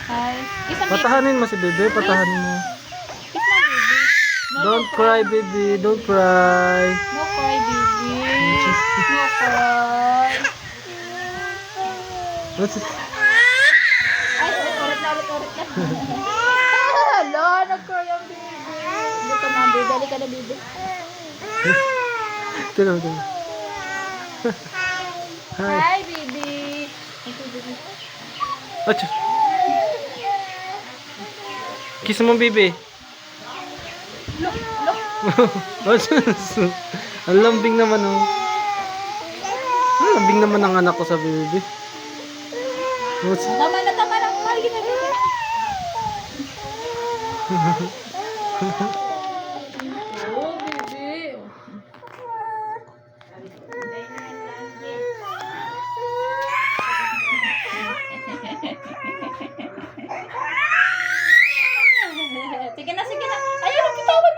Hi. Kiss ang baby. Patahanin mo si Bebe, patahanin mo. Kiss my baby. No, Don't cry, baby. Don't cry. No cry, baby. No cry. What's it? Ay, ulit na. Hala, nag-cry ang baby. Dito na, baby. Dali ka na, baby. Tinan mo. Hi. Hi, baby. Ito, baby. Achoo. Kiss mo, baby. Look, look. Ang lambing naman, oh. Ang lambing naman ng anak ko sa baby. What's it? Tama na. Mahal kita, baby. Oh, baby. Sige na. Ayun, napitawan